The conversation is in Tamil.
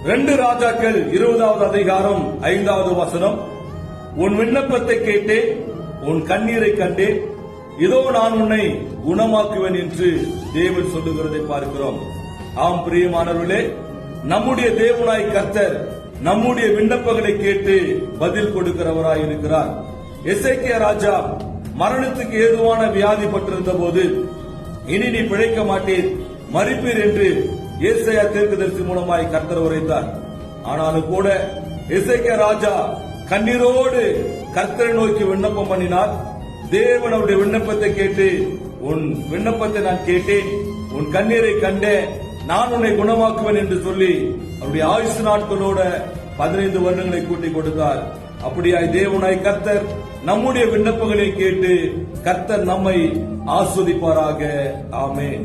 2 ராஜாக்கள் 20வது அதிகாரம் 5வது வசனம். உன் விண்ணப்பத்தை கேட்டேன், உன் கண்ணீரை கண்டேன், இதோ நான் உன்னை குணமாக்குவேன் என்று தேவன் சொல்லுகிறதை பார்க்கிறோம். ஆம் பிரியமானவர்களே, நம்முடைய தேவனாய் கர்த்தர் நம்முடைய விண்ணப்பங்களை கேட்டு பதில் கொடுக்கிறவராய் இருக்கிறார். எசேக்கியா ராஜா மரணத்துக்கு ஏதுவான வியாதி பட்டிருந்த போது, இனி நீ பிழைக்க மாட்டீர், மரிப்பீர் என்று ஏசாயா தீர்க்கதரிசி மூலமாய் கர்த்தர் உரைத்தார். ஆனாலும் கூட எசேக்கியா ராஜா கண்ணீரோடு கர்த்தரை நோக்கி விண்ணப்பம் பண்ணினார். தேவன் அவருடைய விண்ணப்பத்தை கேட்டு, உன் விண்ணப்பத்தை நான் கேட்டேன், உன் கண்ணீரை கண்டேன், நான் உன்னை குணமாக்குவேன் என்று சொல்லி அவருடைய ஆயுசு நாட்களோட 15 வருடங்களை கூட்டிக் கொடுத்தார். அப்படியாய் தேவனாய் கர்த்தர் நம்முடைய விண்ணப்பங்களை கேட்டு கர்த்தர் நம்மை ஆஸ்வதிப்பாராக. ஆமென்.